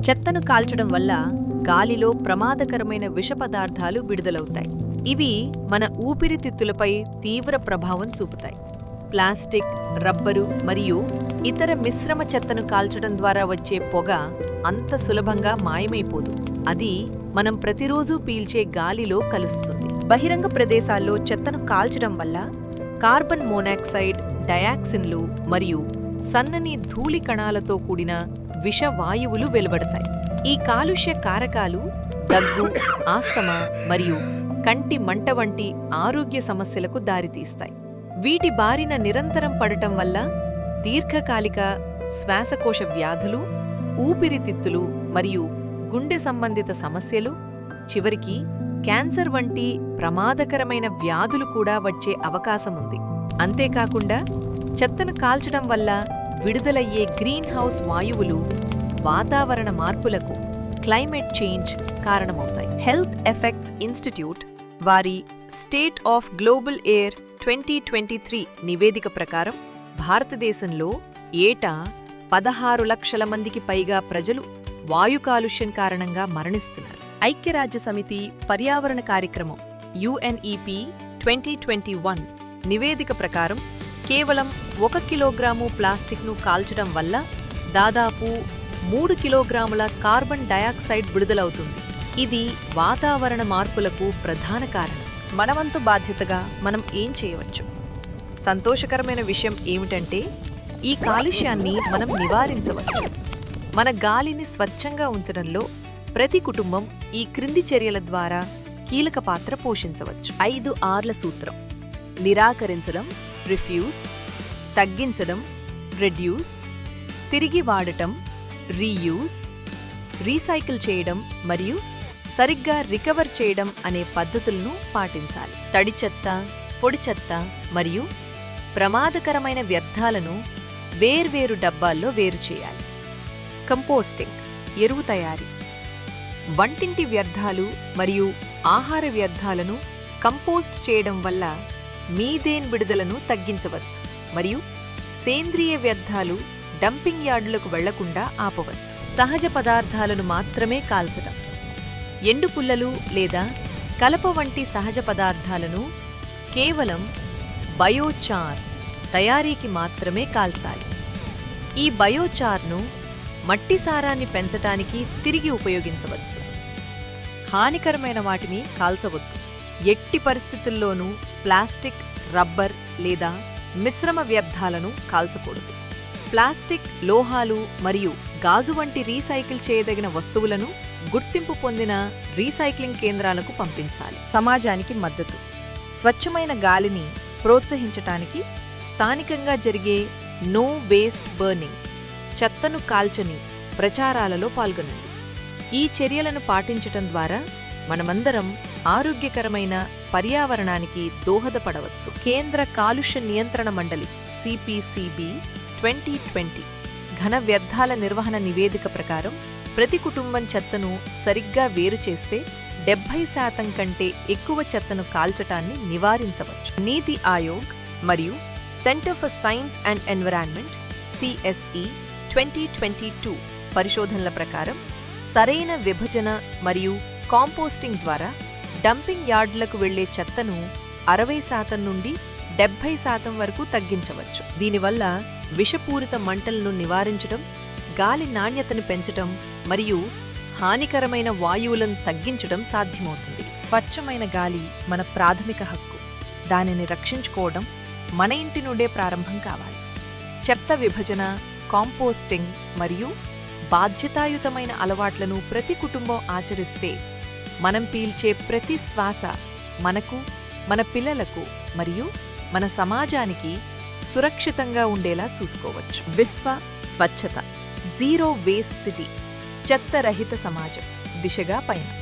చెత్తను కాల్చడం వల్ల గాలిలో ప్రమాదకరమైన విష పదార్థాలు విడుదలవుతాయి. ఇవి మన ఊపిరితిత్తులపై తీవ్ర ప్రభావం చూపుతాయి. ప్లాస్టిక్, రబ్బరు మరియు ఇతర మిశ్రమ చెత్తను కాల్చడం ద్వారా వచ్చే పొగ అంత సులభంగా మాయమైపోదు. అది మనం ప్రతిరోజూ పీల్చే గాలిలో కలుస్తుంది. బహిరంగ ప్రదేశాల్లో చెత్తను కాల్చడం వల్ల కార్బన్ మోనాక్సైడ్, డయాక్సిన్లు మరియు సన్నని ధూళి కణాలతో కూడిన విష వాయువులు వెలువడతాయి. ఈ కాలుష్య కారకాలు దగ్గు, ఆస్తమా మరియు కంటి మంట వంటి ఆరోగ్య సమస్యలకు దారితీస్తాయి. వీటి బారిన నిరంతరం పడటం వల్ల దీర్ఘకాలిక శ్వాసకోశ వ్యాధులు, ఊపిరితిత్తులు మరియు గుండె సంబంధిత సమస్యలు, చివరికి క్యాన్సర్ వంటి ప్రమాదకరమైన వ్యాధులు కూడా వచ్చే అవకాశముంది. అంతేకాకుండా చెత్తను కాల్చడం వల్ల విడుదలయ్యే గ్రీన్ హౌస్ వాయువులు వాతావరణ మార్పులకు, క్లైమేట్ చేంజ్ కారణమవుతాయి. హెల్త్ ఎఫెక్ట్స్ ఇన్స్టిట్యూట్ వారి స్టేట్ ఆఫ్ గ్లోబల్ ఎయిర్ 2023 నివేదిక ప్రకారం భారతదేశంలో ఏటా 16 లక్షల మందికి పైగా ప్రజలు వాయు కాలుష్యం కారణంగా మరణిస్తున్నారు. ఐక్యరాజ్యసమితి పర్యావరణ కార్యక్రమం UNEP 2021 నివేదిక ప్రకారం కేవలం 1 కిలోగ్రాము ప్లాస్టిక్ను కాల్చడం వల్ల దాదాపు 3 కిలోగ్రాముల కార్బన్ డయాక్సైడ్ విడుదలవుతుంది. ఇది వాతావరణ మార్పులకు ప్రధాన కారణం. మనవంతు బాధ్యతగా మనం ఏం చేయవచ్చు? సంతోషకరమైన విషయం ఏమిటంటే ఈ కాలుష్యాన్ని మనం నివారించవచ్చు. మన గాలిని స్వచ్ఛంగా ఉంచడంలో ప్రతి కుటుంబం ఈ క్రింది చర్యల ద్వారా కీలక పాత్ర పోషించవచ్చు. 5 Rల సూత్రం: నిరాకరించడం, రిఫ్యూజ్; తగ్గించడం, రెడ్యూస్; తిరిగి వాడటం, రీయూజ్; రీసైకిల్ చేయడం మరియు సరిగ్గా రికవర్ చేయడం అనే పద్ధతులను పాటించాలి. తడి చెత్త, పొడి చెత్త మరియు ప్రమాదకరమైన వ్యర్థాలను వేర్వేరు డబ్బాల్లో వేరు చేయాలి. కంపోస్టింగ్, ఎరువు తయారీ. వంటింటి వ్యర్థాలు మరియు ఆహార వ్యర్థాలను కంపోస్ట్ చేయడం వల్ల మీథేన్ విడుదలను తగ్గించవచ్చు మరియు సేంద్రియ వ్యర్థాలు డంపింగ్ యార్డులకు వెళ్లకుండా ఆపవచ్చు. సహజ పదార్థాలను మాత్రమే కాల్చడం. ఎండు పుల్లలు లేదా కలప వంటి సహజ పదార్థాలను కేవలం బయోచార్ తయారీకి మాత్రమే కాల్చాలి. ఈ బయోచార్ను మట్టి సారాన్ని పెంచటానికి తిరిగి ఉపయోగించవచ్చు. హానికరమైన వాటిని కాల్చవద్దు. ఎట్టి పరిస్థితుల్లోనూ ప్లాస్టిక్, రబ్బర్ లేదా మిశ్రమ వ్యర్థాలను కాల్చకూడదు. ప్లాస్టిక్, లోహాలు మరియు గాజు వంటి రీసైకిల్ చేయదగిన వస్తువులను గుర్తింపు పొందిన రీసైక్లింగ్ కేంద్రాలకు పంపించాలి. సమాజానికి మద్దతు. స్వచ్ఛమైన గాలిని ప్రోత్సహించటానికి స్థానికంగా జరిగే నో వేస్ట్ బర్నింగ్, చెత్తను కాల్చని ప్రచారాలలో పాల్గొనండి. ఈ చర్యలను పాటించటం ద్వారా మనమందరం ఆరోగ్యకరమైన పర్యావరణానికి దోహదపడవచ్చు. కేంద్ర కాలుష్య నియంత్రణ మండలి CPCB 2020 ఘన వ్యర్థాల నిర్వహణ నివేదిక ప్రకారం ప్రతి కుటుంబం చెత్తను సరిగ్గా వేరు చేస్తే 70% కంటే ఎక్కువ చెత్తను కాల్చటాన్ని నివారించవచ్చు. నీతి ఆయోగ్ మరియు centre for science and environment CSE 2022 పరిశోధనల ప్రకారం సరైన విభజన మరియు కాంపోస్టింగ్ ద్వారా డంపింగ్ యార్డులకు వెళ్లే చెత్తను 60% నుండి 70% వరకు తగ్గించవచ్చు. దీనివల్ల విషపూరిత మంటలను నివారించడం, గాలి నాణ్యతను పెంచడం మరియు హానికరమైన వాయువులను తగ్గించడం సాధ్యమవుతుంది. స్వచ్ఛమైన గాలి మన ప్రాథమిక హక్కు. దానిని రక్షించుకోవడం మన ఇంటి నుండే ప్రారంభం కావాలి. చెత్త విభజన, కాంపోస్టింగ్ మరియు బాధ్యతాయుతమైన అలవాట్లను ప్రతి కుటుంబం ఆచరిస్తే మనం పీల్చే ప్రతి శ్వాస మనకు, మన పిల్లలకు మరియు మన సమాజానికి సురక్షితంగా ఉండేలా చూసుకోవచ్చు. విశ్వ స్వచ్ఛత, జీరో వేస్ట్ సిటీ, చెత్త రహిత సమాజం దిశగా పయనం.